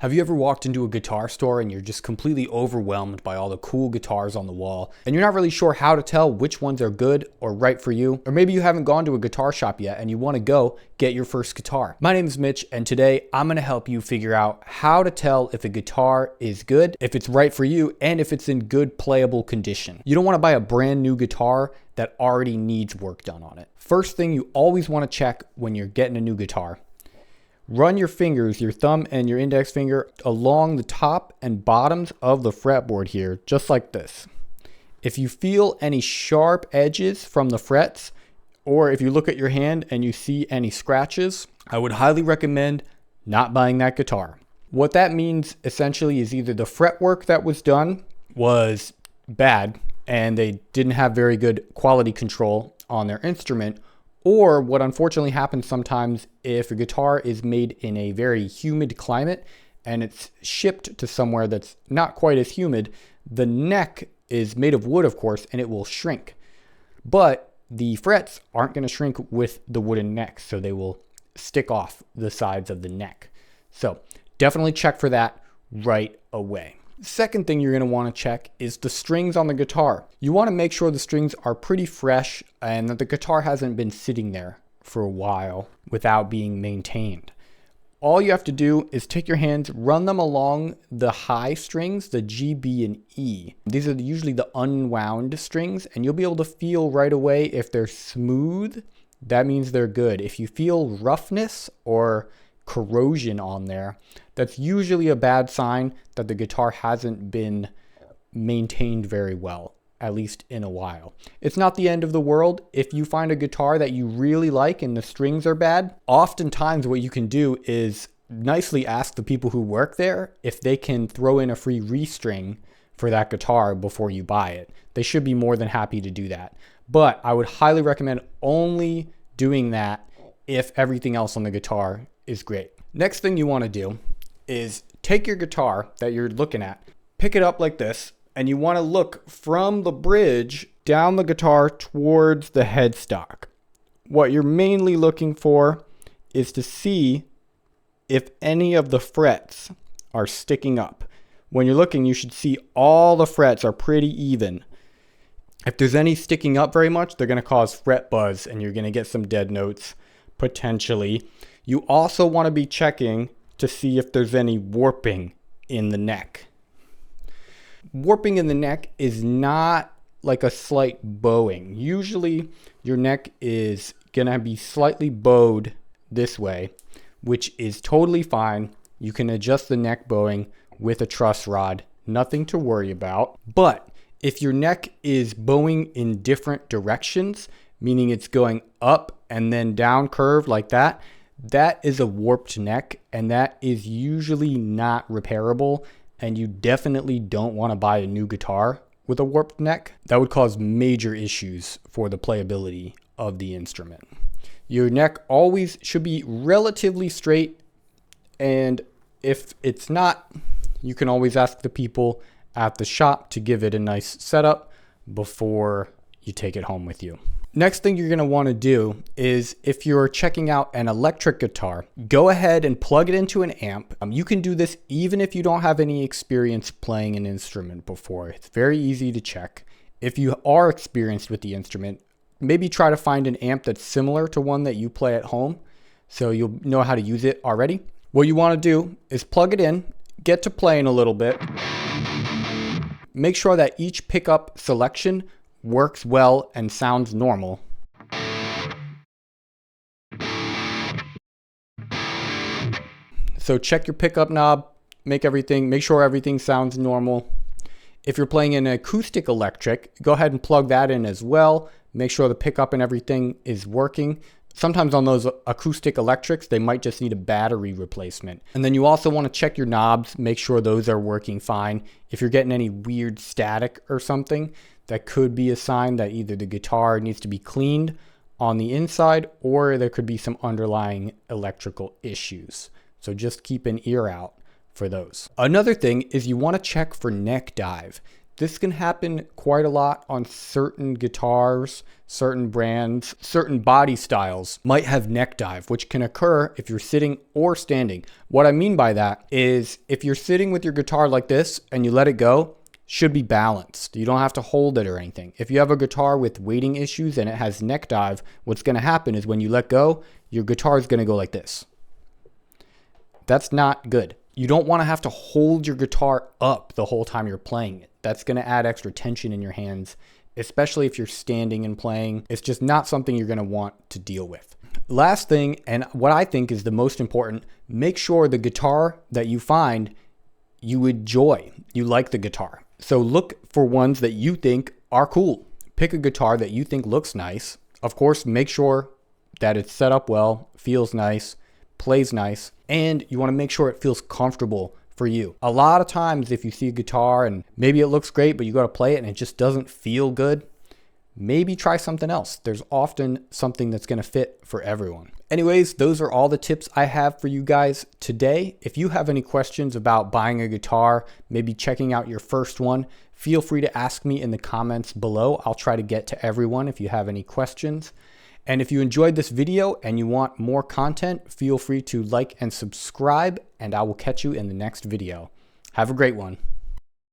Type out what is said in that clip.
Have you ever walked into a guitar store and you're just completely overwhelmed by all the cool guitars on the wall, and you're not really sure how to tell which ones are good or right for you? Or maybe you haven't gone to a guitar shop yet and you want to go get your first guitar. My name is Mitch, and today I'm going to help you figure out how to tell if a guitar is good, if it's right for you, and if it's in good playable condition. You don't want to buy a brand new guitar that already needs work done on it. First thing you always want to check when you're getting a new guitar: run your fingers, your thumb and your index finger, along the top and bottoms of the fretboard here, just like this. If you feel any sharp edges from the frets, or if you look at your hand and you see any scratches, I would highly recommend not buying that guitar. What that means essentially is either the fretwork that was done was bad and they didn't have very good quality control on their instrument, or what unfortunately happens sometimes, if a guitar is made in a very humid climate and it's shipped to somewhere that's not quite as humid, the neck is made of wood, of course, and it will shrink. But the frets aren't going to shrink with the wooden neck, so they will stick off the sides of the neck. So definitely check for that right away. Second thing you're going to want to check is the strings on the guitar. You want to make sure the strings are pretty fresh and that the guitar hasn't been sitting there for a while without being maintained. All you have to do is take your hands, run them along the high strings, the G, B, and E. These are usually the unwound strings, and you'll be able to feel right away if they're smooth. That means they're good. If you feel roughness or corrosion on there, that's usually a bad sign that the guitar hasn't been maintained very well, at least in a while. It's not the end of the world if you find a guitar that you really like and the strings are bad. Oftentimes what you can do is nicely ask the people who work there if they can throw in a free restring for that guitar before you buy it. They should be more than happy to do that. But I would highly recommend only doing that if everything else on the guitar is great. Next thing you want to do is take your guitar that you're looking at, pick it up like this, and you want to look from the bridge down the guitar towards the headstock. What you're mainly looking for is to see if any of the frets are sticking up. When you're looking, you should see all the frets are pretty even. If there's any sticking up very much, they're going to cause fret buzz and you're going to get some dead notes potentially. You also want to be checking to see if there's any warping in the neck. Warping in the neck is not like a slight bowing. Usually your neck is going to be slightly bowed this way, which is totally fine. You can adjust the neck bowing with a truss rod, nothing to worry about. But if your neck is bowing in different directions, meaning it's going up and then down curved like that, that is a warped neck, and that is usually not repairable, and you definitely don't want to buy a new guitar with a warped neck. That would cause major issues for the playability of the instrument. Your neck always should be relatively straight, and if it's not, you can always ask the people at the shop to give it a nice setup before you take it home with you. Next thing you're going to want to do is, if you're checking out an electric guitar, go ahead and plug it into an amp. You can do this even if you don't have any experience playing an instrument before. It's very easy to check. If you are experienced with the instrument, maybe try to find an amp that's similar to one that you play at home so you'll know how to use it already. What you want to do is plug it in, get to playing a little bit. Make sure that each pickup selection works well and sounds normal. So check your pickup knob, make sure everything sounds normal. If you're playing an acoustic electric, go ahead and plug that in as well. Make sure the pickup and everything is working. Sometimes on those acoustic electrics, they might just need a battery replacement. And then you also want to check your knobs, make sure those are working fine. If you're getting any weird static or something, that could be a sign that either the guitar needs to be cleaned on the inside or there could be some underlying electrical issues. So just keep an ear out for those. Another thing is you want to check for neck dive. This can happen quite a lot on certain guitars, certain brands, certain body styles might have neck dive, which can occur if you're sitting or standing. What I mean by that is if you're sitting with your guitar like this and you let it go, should be balanced. You don't have to hold it or anything. If you have a guitar with weighting issues and it has neck dive, what's going to happen is when you let go, your guitar is going to go like this. That's not good. You don't want to have to hold your guitar up the whole time you're playing it. That's going to add extra tension in your hands, especially if you're standing and playing. It's just not something you're going to want to deal with. Last thing, and what I think is the most important, make sure the guitar that you find you enjoy. You like the guitar. So look for ones that you think are cool. Pick a guitar that you think looks nice. Of course, make sure that it's set up well, feels nice, plays nice, and you want to make sure it feels comfortable for you. A lot of times if you see a guitar and maybe it looks great, but you go to play it and it just doesn't feel good, maybe try something else. There's often something that's going to fit for everyone. Anyways, those are all the tips I have for you guys today. If you have any questions about buying a guitar, maybe checking out your first one, feel free to ask me in the comments below. I'll try to get to everyone if you have any questions. And if you enjoyed this video and you want more content, feel free to like and subscribe, and I will catch you in the next video. Have a great one.